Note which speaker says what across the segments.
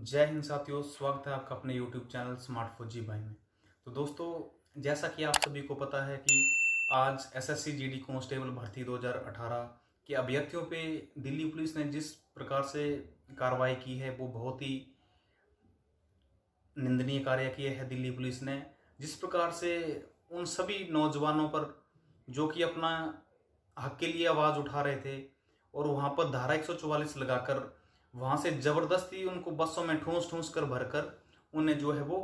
Speaker 1: जय हिंद साथियों, स्वागत है आपका अपने YouTube चैनल स्मार्ट फौजी भाई में। तो दोस्तों, जैसा कि आप सभी को पता है कि आज एसएससी जीडी कांस्टेबल भर्ती 2018 के अभ्यर्थियों पे दिल्ली पुलिस ने जिस प्रकार से कार्रवाई की है वो बहुत ही निंदनीय कार्य किया है। दिल्ली पुलिस ने जिस प्रकार से उन सभी नौजवानों पर जो कि अपना हक के लिए आवाज़ उठा रहे थे और वहाँ पर धारा 144 लगाकर वहाँ से ज़बरदस्ती उनको बसों में ठूंस ठूंस कर भरकर उन्हें जो है वो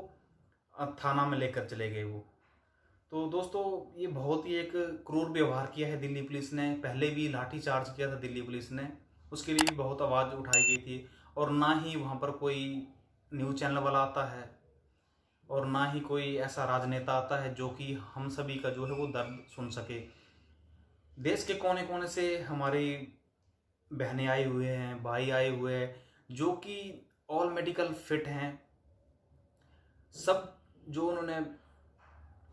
Speaker 1: थाना में लेकर चले गए वो। तो दोस्तों, ये बहुत ही एक क्रूर व्यवहार किया है दिल्ली पुलिस ने। पहले भी लाठी चार्ज किया था दिल्ली पुलिस ने, उसके लिए भी बहुत आवाज़ उठाई गई थी। और ना ही वहाँ पर कोई न्यूज़ चैनल वाला आता है और ना ही कोई ऐसा राजनेता आता है जो कि हम सभी का जो है वो दर्द सुन सके। देश के कोने कोने से हमारी बहनें आई हुए हैं, भाई आए हुए हैं जो कि ऑल मेडिकल फिट हैं। सब जो उन्होंने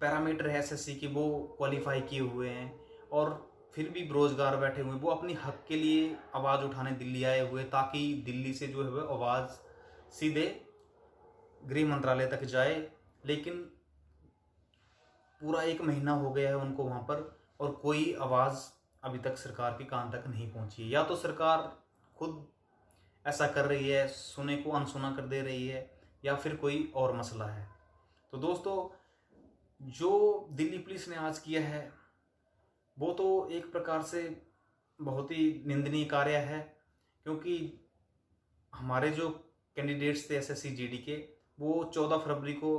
Speaker 1: पैरामीटर है एसएससी की वो क्वालिफाई किए हुए हैं और फिर भी बेरोजगार बैठे हुए हैं। वो अपनी हक के लिए आवाज़ उठाने दिल्ली आए हुए ताकि दिल्ली से जो है वो आवाज़ सीधे गृह मंत्रालय तक जाए। लेकिन पूरा 1 महीना हो गया है उनको वहाँ पर और कोई आवाज़ अभी तक सरकार के कान तक नहीं पहुँची है। या तो सरकार खुद ऐसा कर रही है, सुने को अनसुना कर दे रही है, या फिर कोई और मसला है। तो दोस्तों, जो दिल्ली पुलिस ने आज किया है वो तो एक प्रकार से बहुत ही निंदनीय कार्य है, क्योंकि हमारे जो कैंडिडेट्स थे एसएससी जीडी के वो 14 फरवरी को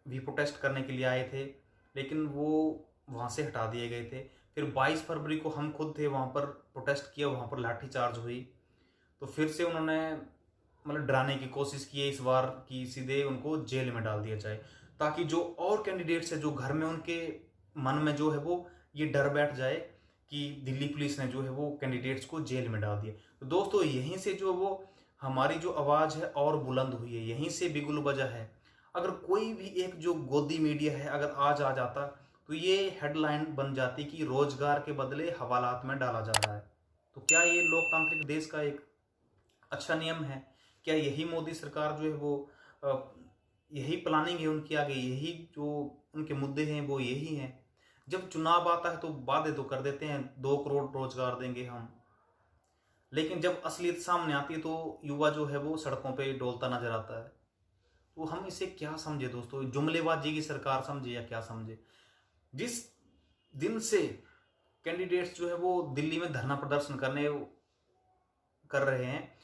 Speaker 1: भी प्रोटेस्ट करने के लिए आए थे, लेकिन वो वहाँ से हटा दिए गए थे। फिर 22 फरवरी को हम खुद थे वहाँ पर, प्रोटेस्ट किया, वहाँ पर लाठीचार्ज हुई। तो फिर से उन्होंने मतलब डराने की कोशिश की है इस बार कि सीधे उनको जेल में डाल दिया जाए, ताकि जो और कैंडिडेट्स है जो घर में उनके मन में जो है वो ये डर बैठ जाए कि दिल्ली पुलिस ने जो है वो कैंडिडेट्स को जेल में डाल दिया। तो दोस्तों, यहीं से जो वो हमारी जो आवाज़ है और बुलंद हुई है, यहीं से बिगुल बजा है। अगर कोई भी एक जो गोदी मीडिया है अगर आज आ जाता तो ये हेडलाइन बन जाती कि रोजगार के बदले हवालात में डाला जा रहा है। तो क्या ये लोकतांत्रिक देश का एक अच्छा नियम है? क्या यही मोदी सरकार जो है वो यही प्लानिंग है उनकी आगे, यही जो उनके मुद्दे हैं वो यही हैं? जब चुनाव आता है तो वादे तो कर देते हैं 2 करोड़ रोजगार देंगे हम, लेकिन जब असलियत सामने आती है तो युवा जो है वो सड़कों पे डोलता नजर आता है। तो हम इसे क्या समझे दोस्तों? जुमलेबाजी की सरकार समझे या क्या समझे? जिस दिन से कैंडिडेट्स जो है वो दिल्ली में धरना प्रदर्शन कर रहे हैं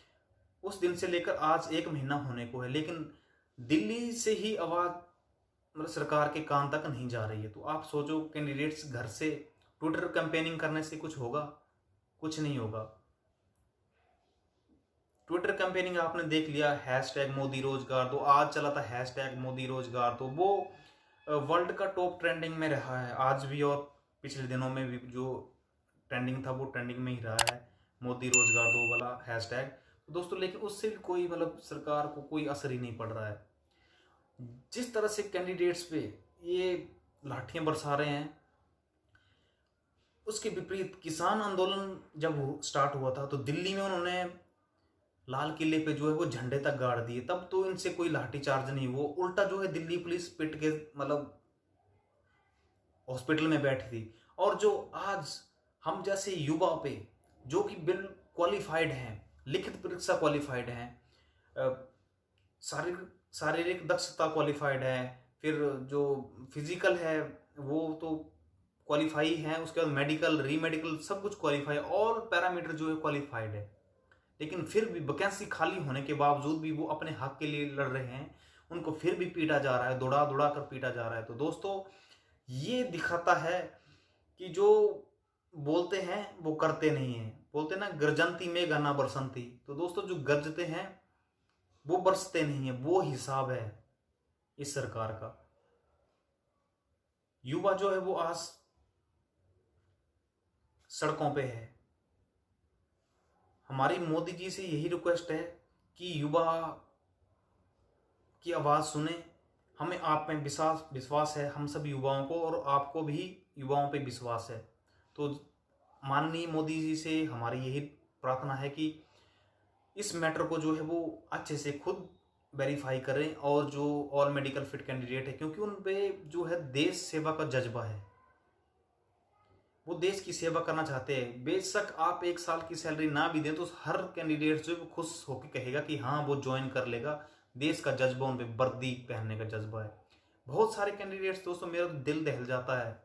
Speaker 1: उस दिन से लेकर आज 1 महीना होने को है, लेकिन दिल्ली से ही आवाज मतलब सरकार के कान तक नहीं जा रही है। तो आप सोचो, कैंडिडेट्स घर से ट्विटर कैंपेनिंग करने से कुछ होगा? कुछ नहीं होगा। ट्विटर कैंपेनिंग आपने देख लिया, हैशटैग मोदी रोजगार दो, आज चला था हैशटैग मोदी रोजगार दो, वो वर्ल्ड का टॉप ट्रेंडिंग में रहा है आज भी और पिछले दिनों में भी। जो ट्रेंडिंग था वो ट्रेंडिंग में ही रहा है, मोदी रोजगार दो वाला हैशटैग। तो दोस्तों, लेकिन उससे भी कोई मतलब सरकार को कोई असर ही नहीं पड़ रहा है। जिस तरह से कैंडिडेट्स पे ये लाठियां बरसा रहे हैं, उसके विपरीत किसान आंदोलन जब स्टार्ट हुआ था तो दिल्ली में उन्होंने लाल किले पे जो है वो झंडे तक गाड़ दिए, तब तो इनसे कोई लाठीचार्ज नहीं, वो उल्टा जो है दिल्ली पुलिस पिट के मतलब हॉस्पिटल में बैठी थी। और जो आज हम जैसे युवा पे जो कि बिल क्वालिफाइड हैं, लिखित परीक्षा क्वालिफाइड हैं, शारीरिक शारीरिक दक्षता क्वालिफाइड है, फिर जो फिजिकल है वो तो क्वालिफाई है, उसके बाद मेडिकल रीमेडिकल सब कुछ क्वालिफाई, ऑल पैरामीटर जो है क्वालिफाइड है, लेकिन फिर भी वैकेंसी खाली होने के बावजूद भी वो अपने हक के लिए लड़ रहे हैं। उनको फिर भी पीटा जा रहा है, दौड़ा दौड़ा कर पीटा जा रहा है। तो दोस्तों, ये दिखाता है कि जो बोलते हैं वो करते नहीं हैं। बोलते ना, गर्जंती में गाना बरसंती। तो दोस्तों, जो गरजते हैं वो बरसते नहीं है, वो हिसाब है इस सरकार का। युवा जो है वो आज सड़कों पे है। हमारी मोदी जी से यही रिक्वेस्ट है कि युवा की आवाज़ सुने। हमें आप में विश्वास है, हम सब युवाओं को, और आपको भी युवाओं पे विश्वास है। तो माननीय मोदी जी से हमारी यही प्रार्थना है कि इस मैटर को जो है वो अच्छे से खुद वेरीफाई करें, और जो ऑल मेडिकल फिट कैंडिडेट है, क्योंकि उन पे जो है देश सेवा का जज्बा है, वो देश की सेवा करना चाहते हैं। बेशक आप 1 साल की सैलरी ना भी दें तो हर कैंडिडेट जो है वो खुश होकर कहेगा कि हाँ वो ज्वाइन कर लेगा। देश का जज्बा उन पे, वर्दी पहनने का जज्बा है। बहुत सारे कैंडिडेट्स दोस्तों, मेरा तो दिल दहल जाता है।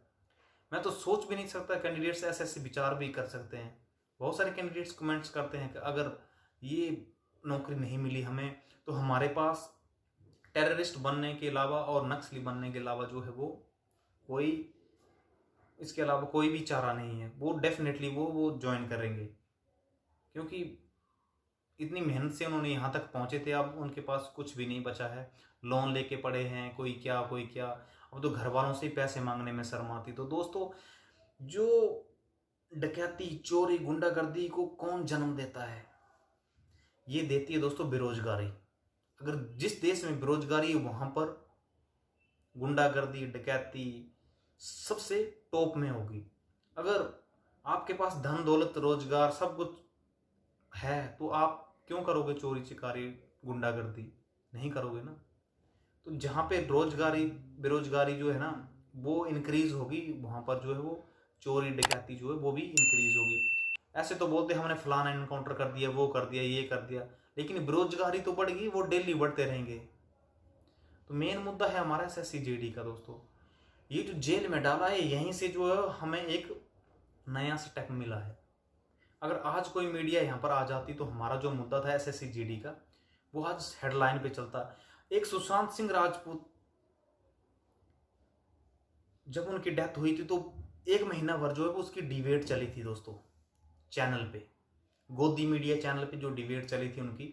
Speaker 1: मैं तो सोच भी नहीं सकता कैंडिडेट्स ऐसे ऐसे विचार भी कर सकते हैं। बहुत सारे कैंडिडेट्स कमेंट्स करते हैं कि अगर ये नौकरी नहीं मिली हमें तो हमारे पास टेररिस्ट बनने के अलावा और नक्सली बनने के अलावा जो है वो कोई, इसके अलावा कोई भी चारा नहीं है। वो डेफिनेटली वो ज्वाइन करेंगे, क्योंकि इतनी मेहनत से उन्होंने यहाँ तक पहुँचे थे। अब उनके पास कुछ भी नहीं बचा है, लोन लेके पड़े हैं, कोई क्या कोई क्या। अब तो घर वालों से ही पैसे मांगने में शर्म आती। तो दोस्तों, जो डकैती, चोरी, गुंडागर्दी को कौन जन्म देता है? ये देती है दोस्तों बेरोजगारी। अगर जिस देश में बेरोजगारी है वहां पर गुंडागर्दी, डकैती सबसे टॉप में होगी। अगर आपके पास धन दौलत रोजगार सब कुछ है तो आप क्यों करोगे चोरी चिकारी गुंडागर्दी? नहीं करोगे ना। तो जहाँ पे रोजगारी बेरोजगारी जो है ना वो इंक्रीज होगी, वहां पर जो है वो चोरी डकैती जो है वो भी इंक्रीज होगी। ऐसे तो बोलते हमने फलाना इनकाउंटर कर दिया, वो कर दिया, ये कर दिया, लेकिन बेरोजगारी तो बढ़ गई, वो डेली बढ़ते रहेंगे। तो मेन मुद्दा है हमारा SSC-JD का दोस्तों। ये जो जेल में डाला है, यहीं से जो है हमें एक नया स्टेप मिला है। अगर आज कोई मीडिया यहाँ पर आ जाती तो हमारा जो मुद्दा था SSC-JD का, वो आज हेडलाइन पे चलता। एक सुशांत सिंह राजपूत, जब उनकी डेथ हुई थी तो 1 महीना भर जो है वो उसकी डिबेट चली थी दोस्तों चैनल पे, गोदी मीडिया चैनल पे जो डिबेट चली थी उनकी,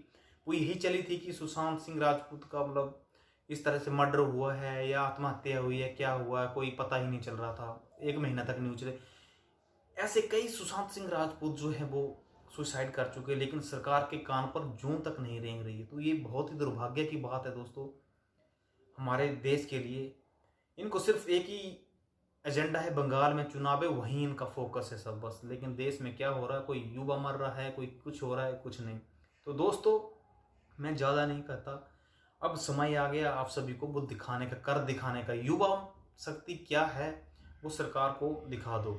Speaker 1: वो यही चली थी कि सुशांत सिंह राजपूत का मतलब इस तरह से मर्डर हुआ है या आत्महत्या हुई है, क्या हुआ है कोई पता ही नहीं चल रहा था। 1 महीना तक न्यूज रहे। ऐसे कई सुशांत सिंह राजपूत जो है वो सुसाइड कर चुके हैं, लेकिन सरकार के कान पर जूं तक नहीं रेंग रही है। तो ये बहुत ही दुर्भाग्य की बात है दोस्तों हमारे देश के लिए। इनको सिर्फ एक ही एजेंडा है, बंगाल में चुनाव है, वहीं इनका फोकस है सब बस। लेकिन देश में क्या हो रहा है, कोई युवा मर रहा है, कोई कुछ हो रहा है, कुछ नहीं। तो दोस्तों, मैं ज़्यादा नहीं कहता, अब समय आ गया आप सभी को वो दिखाने का, कर दिखाने का। युवा शक्ति क्या है वो सरकार को दिखा दो।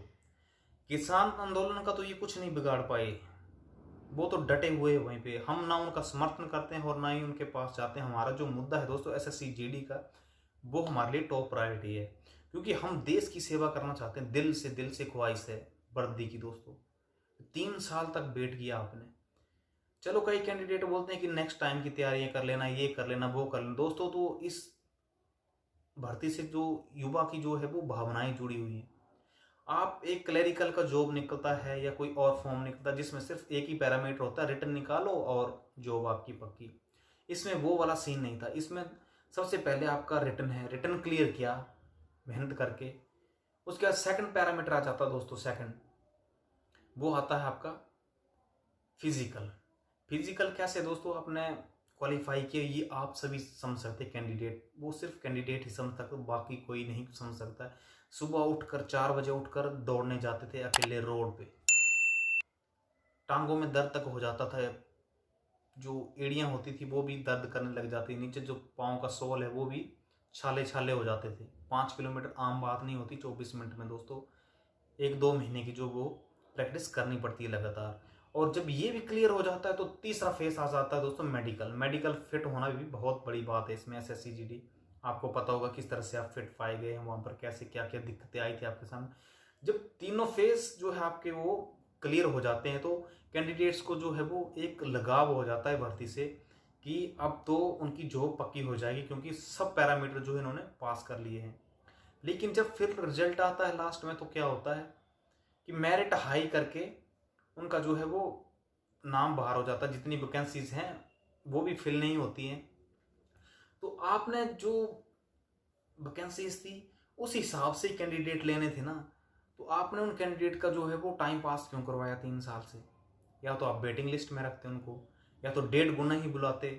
Speaker 1: किसान आंदोलन का तो ये कुछ नहीं बिगाड़ पाए, वो तो डटे हुए हैं वहीं पे। हम ना उनका समर्थन करते हैं और ना ही उनके पास जाते हैं। हमारा जो मुद्दा है दोस्तों SSC-JD का, वो हमारे लिए टॉप प्रायोरिटी है, क्योंकि हम देश की सेवा करना चाहते हैं। दिल से ख्वाहिश है वर्दी की दोस्तों। 3 साल तक वेट किया आपने। चलो कई कैंडिडेट बोलते हैं कि नेक्स्ट टाइम की तैयारियां कर लेना, ये कर लेना, वो कर लेना। दोस्तों, तो इस भर्ती से जो युवा की जो है वो भावनाएं जुड़ी हुई हैं। आप एक क्लरिकल का जॉब निकलता है या कोई और फॉर्म निकलता है जिसमें सिर्फ एक ही पैरामीटर होता है, रिटर्न निकालो और जॉब आपकी पक्की। इसमें वो वाला सीन नहीं था। इसमें सबसे पहले आपका रिटर्न है, रिटर्न क्लियर किया मेहनत करके। उसके बाद सेकंड पैरामीटर आ जाता है दोस्तों, सेकंड वो आता है आपका फिजिकल। फिजिकल कैसे दोस्तों आपने क्वालिफाई किया, ये आप सभी समझ सकते हैं। कैंडिडेट, वो सिर्फ कैंडिडेट ही समझ सकता, बाकी कोई नहीं समझ सकता है। सुबह उठकर 4 बजे उठकर दौड़ने जाते थे अकेले रोड पे, टांगों में दर्द तक हो जाता था, जो एड़ियां होती थी वो भी दर्द करने लग जाती, नीचे जो पाँव का सोल है वो भी छाले छाले हो जाते थे। 5 किलोमीटर आम बात नहीं होती 24 मिनट में दोस्तों। 1-2 महीने की जो वो प्रैक्टिस करनी पड़ती है लगातार। और जब ये भी क्लियर हो जाता है तो तीसरा फेस आ जाता है दोस्तों मेडिकल। मेडिकल फिट होना भी बहुत बड़ी बात है इसमें। SSC-JD आपको पता होगा किस तरह से आप फिट पाए गए हैं, वहाँ पर कैसे क्या क्या दिक्कतें आई थी आपके सामने। जब तीनों फेस जो है आपके वो क्लियर हो जाते हैं तो कैंडिडेट्स को जो है वो एक लगाव हो जाता है भर्ती से, कि अब तो उनकी जॉब पक्की हो जाएगी, क्योंकि सब पैरामीटर जो है इन्होंने पास कर लिए हैं। लेकिन जब फिर रिजल्ट आता है लास्ट में तो क्या होता है कि मेरिट हाई करके उनका जो है वो नाम बाहर हो जाता है, जितनी वैकेंसीज हैं वो भी फिल नहीं होती हैं। तो आपने जो वैकेंसीज थी उस हिसाब से कैंडिडेट लेने थे ना, तो आपने उन कैंडिडेट का जो है वो टाइम पास क्यों करवाया 3 साल से? या तो आप वेटिंग लिस्ट में रखते उनको, या तो 1.5 गुना ही बुलाते।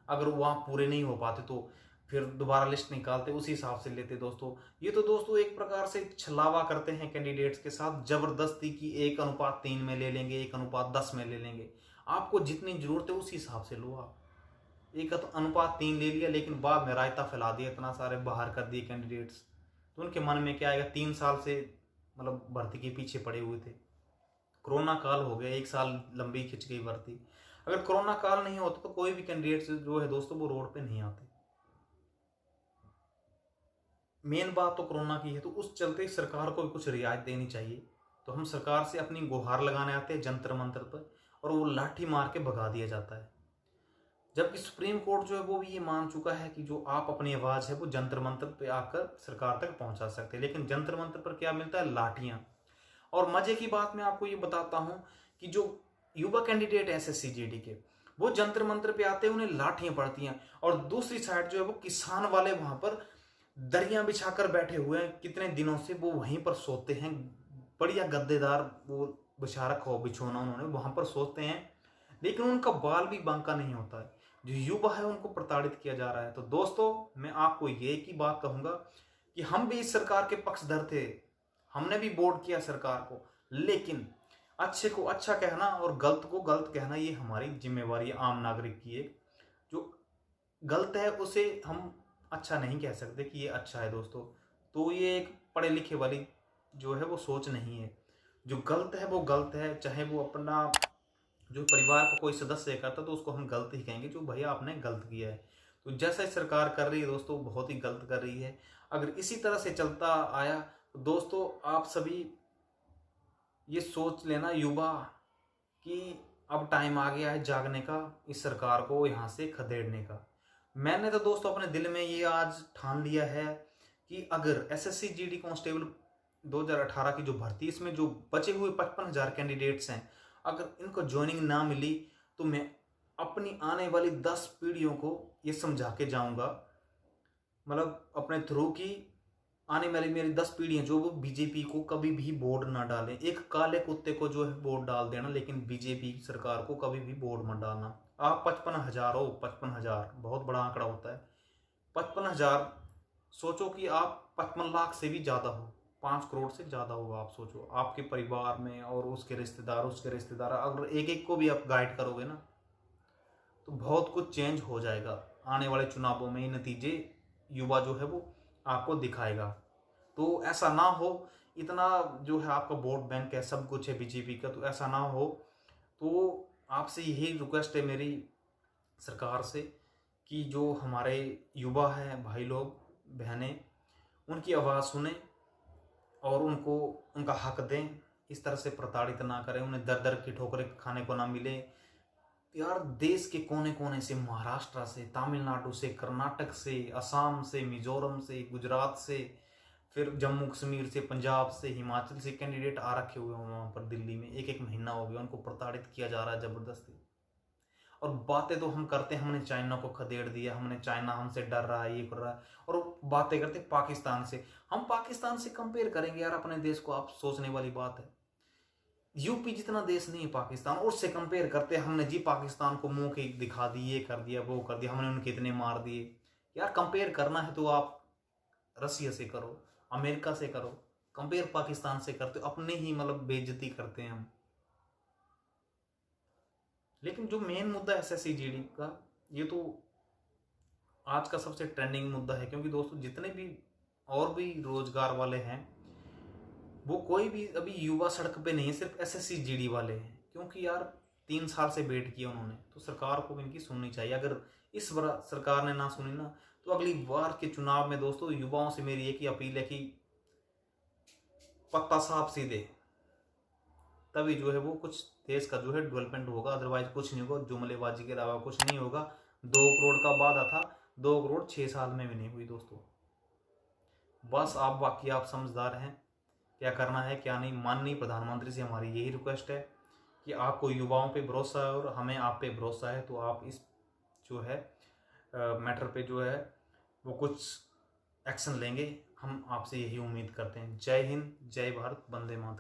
Speaker 1: अगर वहाँ पूरे नहीं हो पाते तो फिर दोबारा लिस्ट निकालते, उसी हिसाब से लेते दोस्तों। ये तो दोस्तों एक प्रकार से छलावा करते हैं कैंडिडेट्स के साथ, जबरदस्ती की 1:3 में ले लेंगे, 1:10 में ले लेंगे। आपको जितनी जरूरत है उसी हिसाब से लो आप। एक अनुपात 3 ले लिया, लेकिन बाद में रायता फैला दिया, इतना सारे बाहर कर दिए कैंडिडेट्स। तो उनके मन में क्या आएगा, 3 साल से मतलब भर्ती के पीछे पड़े हुए थे, कोरोना काल हो गया, 1 साल लंबी खिंच गई भर्ती। अगर कोरोना काल नहीं होता तो कोई भी कैंडिडेट्स जो है दोस्तों वो रोड पे नहीं आते। मेन बात तो कोरोना की है, तो उस चलते सरकार को भी कुछ रियायत देनी चाहिए। तो हम सरकार से अपनी गुहार लगाने आते हैं जंतर मंतर पर, और वो लाठी मार के भगा दिया जाता है। जबकि सुप्रीम कोर्ट जो है वो भी ये मान चुका है कि जो आप अपनी आवाज़ है वो जंतर मंतर पे आकर सरकार तक पहुंचा सकते हैं, लेकिन जंतर मंतर पर क्या मिलता है, लाठियां। और मजे की बात मैं आपको ये बताता हूं कि जो युवा कैंडिडेट एसएससी जीडी के, वो जंतर मंतर पे आते हैं, उन्हें लाठियां पड़ती हैं, और दूसरी साइड जो है वो किसान वाले वहां पर दरियां बिछाकर बैठे हुए हैं, कितने दिनों से वो वहीं पर सोते हैं, बढ़िया गद्देदार वो बिछा रखा हो बिछोना उन्होंने, वहां पर सोते हैं, लेकिन उनका बाल भी बांका नहीं होता है। जो युवा है उनको प्रताड़ित किया जा रहा है। तो दोस्तों मैं आपको ये की बात कहूंगा कि हम भी इस सरकार के पक्षधर थे, हमने भी वोट किया सरकार को, लेकिन अच्छे को अच्छा कहना और गलत को गलत कहना ये हमारी जिम्मेवारी है आम नागरिक की। एक जो गलत है उसे हम अच्छा नहीं कह सकते कि ये अच्छा है दोस्तों। तो ये एक पढ़े लिखे वाली जो है वो सोच नहीं है। जो गलत है वो गलत है, चाहे वो अपना जो परिवार का कोई सदस्य करता तो उसको हम गलत ही कहेंगे, जो भैया आपने गलत किया है। तो जैसा सरकार कर रही है दोस्तों, बहुत ही गलत कर रही है। अगर इसी तरह से चलता आया तो दोस्तों आप सभी ये सोच लेना युवा कि अब टाइम आ गया है जागने का, इस सरकार को यहाँ से खदेड़ने का। मैंने तो दोस्तों अपने दिल में ये आज ठान लिया है कि अगर एसएससी जीडी कांस्टेबल 2018 की जो भर्ती, इसमें जो बचे हुए 55,000 कैंडिडेट्स हैं, अगर इनको ज्वाइनिंग ना मिली तो मैं अपनी आने वाली 10 पीढ़ियों को ये समझा के जाऊंगा, मतलब अपने थ्रू की आने वाली मेरी 10 पीढ़ियां जो वो बीजेपी को कभी भी वोट ना डालें। एक काले कुत्ते को जो है वोट डाल देना, लेकिन बीजेपी सरकार को कभी भी वोट मत डालना। आप 55,000 हो, 55,000 बहुत बड़ा आंकड़ा होता है। 55,000 सोचो कि आप 55 लाख से भी ज़्यादा हो, 5 करोड़ से ज़्यादा होगा। आप सोचो आपके परिवार में और उसके रिश्तेदार अगर एक एक को भी आप गाइड करोगे ना तो बहुत कुछ चेंज हो जाएगा। आने वाले चुनावों में ये नतीजे युवा जो है वो आपको दिखाएगा। तो ऐसा ना हो, इतना जो है आपका वोट बैंक है, सब कुछ है बीजेपी का, तो ऐसा ना हो। तो आपसे यही रिक्वेस्ट है मेरी सरकार से कि जो हमारे युवा हैं, भाई लोग बहनें, उनकी आवाज़ सुने और उनको उनका हक दें। इस तरह से प्रताड़ित ना करें, उन्हें दर दर की ठोकरें खाने को ना मिले। यार देश के कोने कोने से, महाराष्ट्र से, तमिलनाडु से, कर्नाटक से, असम से, मिजोरम से, गुजरात से, फिर जम्मू कश्मीर से, पंजाब से, हिमाचल से कैंडिडेट आ रखे हुए हैं वहाँ पर दिल्ली में। एक एक महीना हो गया उनको प्रताड़ित किया जा रहा है ज़बरदस्ती। और बातें तो हम करते हैं, हमने चाइना को खदेड़ दिया, हमने चाइना हमसे डर रहा है, ये कर रहा है, और बातें करते पाकिस्तान से। हम पाकिस्तान से कंपेयर करेंगे यार अपने देश को, आप सोचने वाली बात है। यूपी जितना देश नहीं है पाकिस्तान, उससे कंपेयर करते हमने जी पाकिस्तान को मुंह के दिखा दी, ये कर दिया वो कर दिया, हमने उनके इतने मार दिए। यार कंपेयर करना है तो आप रसिया से करो, अमेरिका से करो, कंपेयर पाकिस्तान से करते हो, अपने ही मतलब बेइज्जती करते हैं हम। लेकिन जो मेन मुद्दा एसएससी जीडी का, ये तो आज का सबसे ट्रेंडिंग मुद्दा है, क्योंकि दोस्तों जितने भी और भी रोजगार वाले हैं वो कोई भी अभी युवा सड़क पे नहीं है, सिर्फ एसएससी जीडी वाले हैं। क्योंकि यार 3 साल से वेट किया उन्होंने, तो सरकार को इनकी सुननी चाहिए। अगर इस बार सरकार ने ना सुनी ना तो अगली बार के चुनाव में दोस्तों युवाओं से मेरी एक ही अपील है कि पत्ता साफ सीधे, तभी जो है वो कुछ देश का जो है डेवलपमेंट होगा, अदरवाइज कुछ नहीं होगा। जुमलेबाजी के अलावा कुछ नहीं होगा। 2 करोड़ का वादा था, 2 करोड़ 6 साल में भी नहीं हुई दोस्तों। बस आप बाकी आप समझदार हैं, क्या करना है क्या नहीं। माननीय प्रधानमंत्री से हमारी यही रिक्वेस्ट है कि आपको युवाओं पे भरोसा है और हमें आप पे भरोसा है, तो आप इस जो है मैटर पे जो है वो कुछ एक्शन लेंगे। हम आपसे यही उम्मीद करते हैं। जय हिंद, जय भारत, वंदे मातरम।